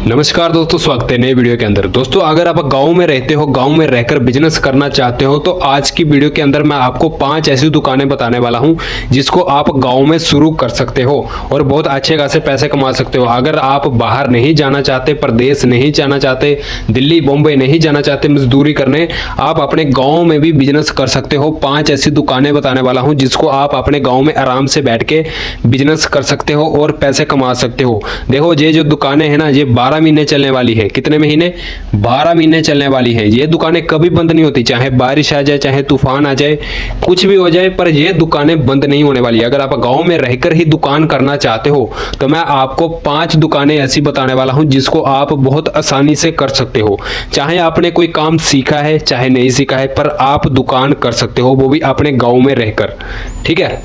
नमस्कार दोस्तों, स्वागत है नए वीडियो के अंदर। दोस्तों, अगर आप गांव में रहते हो, गांव में रहकर बिजनेस करना चाहते हो, तो आज की वीडियो के अंदर मैं आपको 5 ऐसी दुकानें बताने वाला हूं जिसको आप गांव में शुरू कर सकते हो और बहुत अच्छे खासे पैसे कमा सकते हो। अगर आप बाहर नहीं जाना चाहते, प्रदेश नहीं जाना चाहते, दिल्ली बॉम्बे नहीं जाना चाहते मजदूरी करने, आप अपने गाँव में भी बिजनेस कर सकते हो। 5 ऐसी दुकानें बताने वाला हूँ जिसको आप अपने गाँव में आराम से बैठ के बिजनेस कर सकते हो और पैसे कमा सकते हो। देखो, ये जो दुकानें हैं ना, ये 12 महीने चलने वाली है। कितने महीने? 12 महीने चलने वाली है। ये दुकानें कभी बंद नहीं होती, चाहे बारिश आ जाए, चाहे तूफान आ जाए, कुछ भी हो जाए, पर ये दुकानें बंद नहीं होने वाली। अगर आप गांव में रहकर ही दुकान करना चाहते हो तो मैं आपको 5 दुकानें ऐसी बताने वाला हूं जिसको आप बहुत आसानी से कर सकते हो। चाहे आपने कोई काम सीखा है, चाहे नहीं सीखा है, पर आप दुकान कर सकते हो, वो भी अपने गाँव में रहकर। ठीक है,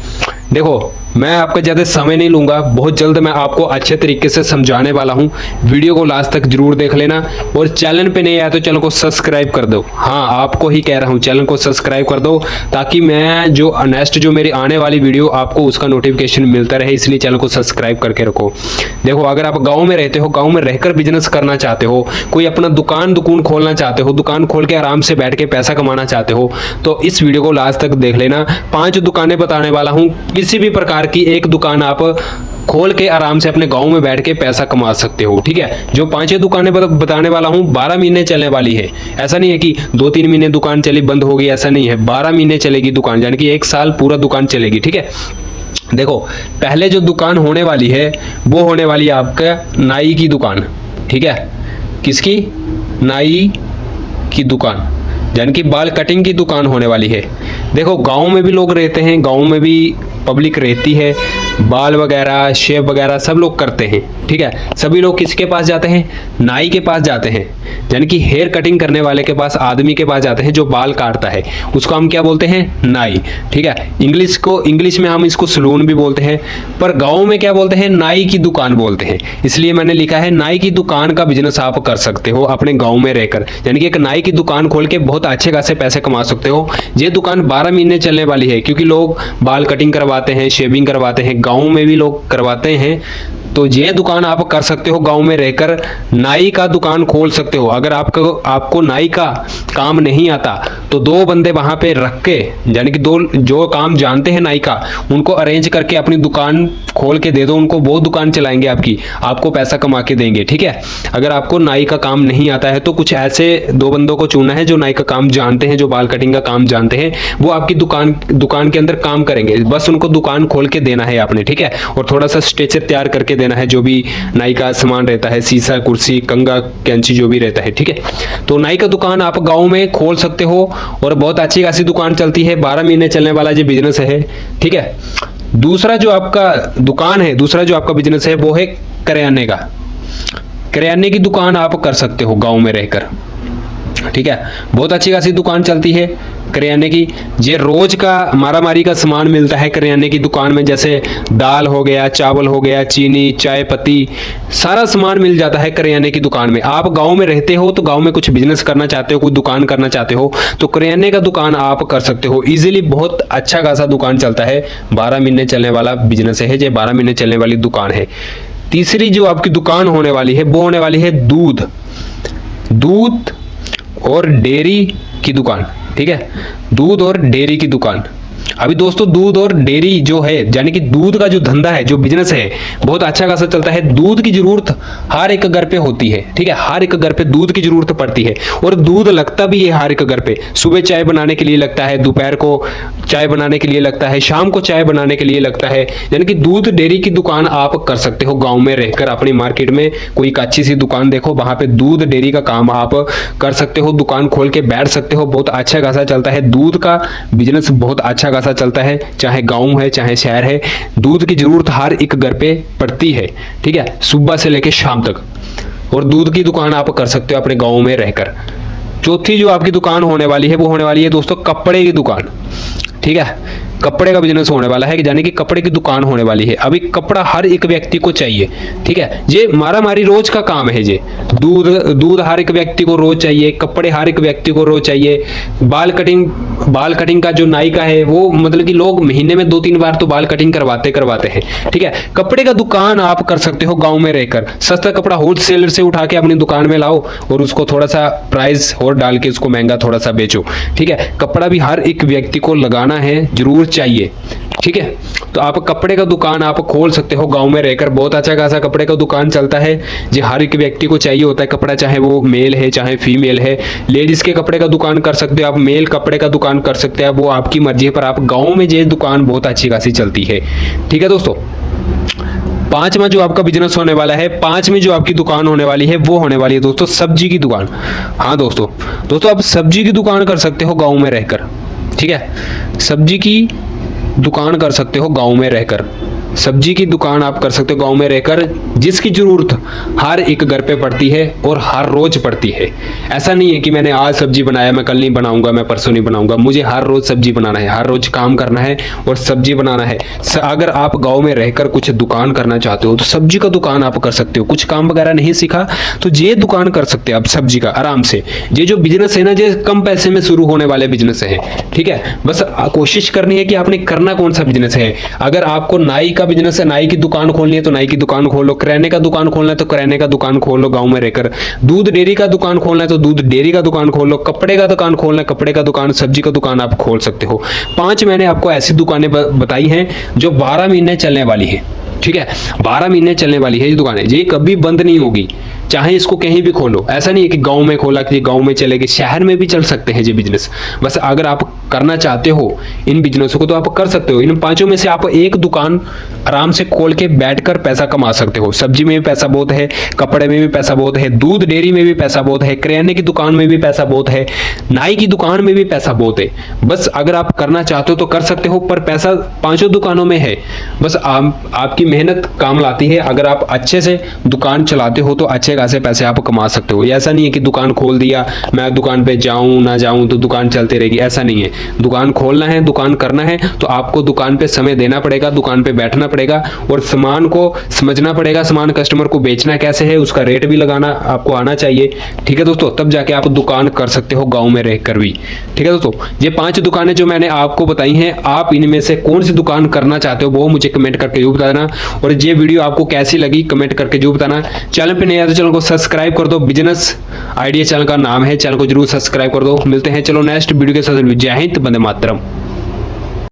देखो, मैं आपका ज़्यादा समय नहीं लूंगा, बहुत जल्द मैं आपको अच्छे तरीके से समझाने वाला हूं। वीडियो को लास्ट तक जरूर देख लेना और चैनल पे नहीं आया तो चैनल को सब्सक्राइब कर दो। हाँ, आपको ही कह रहा हूं, चैनल को सब्सक्राइब कर दो ताकि मैं जो नेक्स्ट जो मेरी आने वाली वीडियो आपको उसका नोटिफिकेशन मिलता रहे, इसलिए चैनल को सब्सक्राइब करके रखो। देखो, अगर आप गाँव में रहते हो, गाँव में रहकर बिजनेस करना चाहते हो, कोई अपना दुकान खोलना चाहते हो, दुकान खोल के आराम से बैठ के पैसा कमाना चाहते हो, तो इस वीडियो को लास्ट तक देख लेना। 5 दुकानें बताने वाला हूँ, किसी भी प्रकार की एक दुकान आप खोल के आराम से अपने गांव में बैठ के पैसा कमा सकते हो। ठीक है, जो 5 दुकानें बताने वाला हूं 12 महीने चलने वाली है। ऐसा नहीं है कि 2-3 महीने दुकान चली बंद हो गई, ऐसा नहीं है। 12 महीने चलेगी दुकान, यानी कि 1 साल पूरा दुकान चलेगी। ठीक है, देखो, पहले जो दुकान होने वाली है वो होने वाली है आपका नाई की दुकान। ठीक है, किसकी? नाई की दुकान, यानी कि बाल कटिंग की दुकान होने वाली है। देखो, गांव में भी लोग रहते हैं, गांव में भी पब्लिक रहती है, बाल वगैरह, शेव वगैरह सब लोग करते हैं। ठीक है, सभी लोग किसके पास जाते हैं? नाई के पास जाते हैं, यानी कि हेयर कटिंग करने वाले के पास, आदमी के पास जाते हैं जो बाल काटता है, उसको हम क्या बोलते हैं? नाई। ठीक है, इंग्लिश में हम इसको सलून भी बोलते हैं, पर गाँव में क्या बोलते हैं? नाई की दुकान बोलते हैं। इसलिए मैंने लिखा है नाई की दुकान का बिजनेस आप कर सकते हो अपने गाँव में रहकर, यानी कि एक नाई की दुकान खोल के बहुत अच्छे खासे पैसे कमा सकते हो। ये दुकान 12 महीने चलने वाली है, क्योंकि लोग बाल कटिंग करवाते हैं, शेविंग करवाते हैं, गाँव में भी लोग करवाते हैं। तो ये दुकान आप कर सकते हो, गांव में रहकर नाई का दुकान खोल सकते हो। अगर आपको नाई का काम नहीं आता तो 2 बंदे वहां पे रख के, यानी कि 2 जो काम जानते हैं नाई का, उनको अरेंज करके अपनी दुकान खोल के दे दो उनको, वो दुकान चलाएंगे आपको पैसा कमा के देंगे। ठीक है, अगर आपको नाई का काम नहीं आता है तो कुछ ऐसे 2 बंदों को चुनना है जो नाई का काम जानते हैं, जो बाल कटिंग का काम जानते हैं, वो आपकी दुकान के अंदर काम करेंगे। बस उनको दुकान खोल के देना है आपने। ठीक है, और थोड़ा सा स्ट्रेचर तैयार करके देना है, जो भी नाई का सामान रहता है, शीशा, कुर्सी, कंघा, कैंची, जो भी रहता है। ठीक है, तो नाई का दुकान आप गांव में खोल सकते हो और बहुत अच्छी खासी दुकान चलती है। 12 महीने चलने वाला ये बिजनेस है। ठीक है, दूसरा जो आपका दुकान है, दूसरा जो आपका बिजनेस है वो है करियाने का। करियाने की दुकान आप कर सकते हो गांव में रहकर। ठीक है, बहुत अच्छी खासी दुकान चलती है करियाने की। ये रोज का मारामारी का सामान मिलता है करियाने की दुकान में, जैसे दाल हो गया, चावल हो गया, चीनी, चाय पत्ती, सारा सामान मिल जाता है करियाने की दुकान में। आप गांव में रहते हो तो गांव में कुछ बिजनेस करना चाहते हो, कोई दुकान करना चाहते हो, तो करियाने का दुकान आप कर सकते हो इजीली। बहुत अच्छा खासा दुकान चलता है, 12 महीने चलने वाला बिजनेस है, ये 12 महीने चलने वाली दुकान है। तीसरी जो आपकी दुकान होने वाली है वो होने वाली है दूध और डेयरी की दुकान। ठीक है, दूध और डेयरी की दुकान। अभी दोस्तों, दूध और डेयरी जो है, यानी कि दूध का जो धंधा है, जो बिजनेस है, बहुत अच्छा खासा चलता है। दूध की जरूरत हर एक घर पे होती है। ठीक है, हर एक घर पे दूध की जरूरत पड़ती है और दूध लगता भी है हर एक घर पे। सुबह चाय बनाने के लिए लगता है, दोपहर को चाय बनाने के लिए लगता है, शाम को चाय बनाने के लिए लगता है। यानी कि दूध डेयरी की दुकान आप कर सकते हो गाँव में रहकर। अपनी मार्केट में कोई एक अच्छी सी दुकान देखो, वहां पे दूध डेयरी का काम आप कर सकते हो, दुकान खोल के बैठ सकते हो। बहुत अच्छा खासा चलता है दूध का बिजनेस, बहुत अच्छा खासा चलता है, चाहे गांव है चाहे शहर है, दूध की जरूरत हर एक घर पे पड़ती है। ठीक है, सुबह से लेकर शाम तक, और दूध की दुकान आप कर सकते हो अपने गांव में रहकर। चौथी जो आपकी दुकान होने वाली है वो होने वाली है दोस्तों कपड़े की दुकान। ठीक है, कपड़े का बिजनेस होने वाला है, यानी कि कपड़े की दुकान होने वाली है। अभी कपड़ा हर एक व्यक्ति को चाहिए, ठीक है। ये मारा मारी रोज का काम है। ये दूध हर एक व्यक्ति को रोज चाहिए, कपड़े हर एक व्यक्ति को रोज चाहिए। बाल कटिंग का जो नाई का है वो मतलब कि लोग महीने में 2-3 बार तो बाल कटिंग करवाते हैं, ठीक है। कपड़े का दुकान आप कर सकते हो गांव में रहकर। सस्ता कपड़ा होलसेलर से उठा के अपनी दुकान में लाओ और उसको थोड़ा सा प्राइस और डाल के उसको महंगा थोड़ा सा बेचो, ठीक है। कपड़ा भी हर एक व्यक्ति को लगाना है, जरूर चाहिए, ठीक है। तो आप कपड़े का दुकान आप खोल सकते हो गांव में रहकर। बहुत अच्छा खासा कपड़े का दुकान चलता है, जो हर एक व्यक्ति को चाहिए होता है कपड़ा, चाहे वो मेल है चाहे फीमेल है। लेडीज के कपड़े का दुकान कर सकते हो आप, मेल कपड़े का दुकान कर सकते हैं, वो आपकी मर्जी है। पर आप गाँव में ये दुकान बहुत अच्छी खासी चलती है, ठीक है दोस्तों। पांचवा जो आपका बिजनेस होने वाला है, पांचवी जो आपकी दुकान होने वाली है वो होने वाली है दोस्तों सब्जी की दुकान। हाँ दोस्तों आप सब्जी की दुकान कर सकते हो गांव में रहकर, ठीक है। सब्जी की दुकान कर सकते हो गांव में रहकर। सब्जी की दुकान आप कर सकते हो गांव में रहकर, जिसकी जरूरत हर एक घर पे पड़ती है और हर रोज पड़ती है। ऐसा नहीं है कि मैंने आज सब्जी बनाया, मैं कल नहीं बनाऊंगा, मैं परसों नहीं बनाऊंगा। मुझे हर रोज सब्जी बनाना है, हर रोज काम करना है और सब्जी बनाना है। अगर आप गांव में रहकर कुछ दुकान करना चाहते हो तो सब्जी का दुकान आप कर सकते हो। कुछ काम वगैरह नहीं सीखा तो ये दुकान कर सकते हो आप सब्जी का आराम से। ये जो बिजनेस है ना, ये कम पैसे में शुरू होने वाले बिजनेस है, ठीक है। बस कोशिश करनी है कि आपने करना कौन सा बिजनेस है। अगर आपको नाई का बिजनेस है, नाई की दुकान खोलनी है तो नाई की दुकान खोलो। किराने का दुकान खोलना है तो किराने का दुकान खोलो गांव में रहकर। दूध डेयरी का दुकान खोलना है तो दूध डेयरी का दुकान खोलो। कपड़े का दुकान खोलना है, कपड़े का दुकान, सब्जी का दुकान आप खोल सकते हो। 5 मैंने आपको ऐसी दुकानें बताई हैं जो 12 महीने चलने वाली है, ठीक है। 12 महीने चलने वाली है ये दुकानें, ये कभी बंद नहीं होगी, चाहे इसको कहीं भी खोलो। ऐसा नहीं है कि गांव में खोला कि गांव में चलेगी, शहर में भी चल सकते हैं ये बिजनेस। बस अगर आप करना चाहते हो इन बिजनेसों को तो आप कर सकते हो। इन 5 में से आप एक दुकान आराम से खोल के बैठकर पैसा कमा सकते हो। सब्जी में भी पैसा बहुत है, कपड़े में भी पैसा बहुत है, दूध डेयरी में भी पैसा बहुत है, किराने की दुकान में भी पैसा बहुत है, नाई की दुकान में भी पैसा बहुत है। बस अगर आप करना चाहते हो तो कर सकते हो, पर पैसा 5 दुकानों में है। बस आपकी मेहनत काम लाती है। अगर आप अच्छे से दुकान चलाते हो तो अच्छे खासे पैसे आप कमा सकते हो। ऐसा नहीं है कि दुकान खोल दिया, मैं दुकान पे जाऊं ना जाऊं तो दुकान चलती रहेगी, ऐसा नहीं है। दुकान खोलना है, दुकान करना है तो आपको दुकान पे समय देना पड़ेगा, दुकान पे बैठना पड़ेगा और सामान को समझना पड़ेगा। सामान कस्टमर को बेचना कैसे है, उसका रेट भी लगाना आपको आना चाहिए, ठीक है दोस्तों। तब जाके आप दुकान कर सकते हो गाँव में रहकर भी, ठीक है दोस्तों। ये 5 दुकानें जो मैंने आपको बताई हैं, आप इनमें से कौन सी दुकान करना चाहते हो वो मुझे कमेंट करके जरूर बताना। और ये वीडियो आपको कैसी लगी कमेंट करके जरूर बताना। चैनल पे नए आए तो चैनल को सब्सक्राइब कर दो, बिजनेस आइडिया चैनल का नाम है, चैनल को जरूर सब्सक्राइब कर दो। मिलते हैं चलो नेक्स्ट वीडियो के साथ। जय हिंद, वंदे मातरम।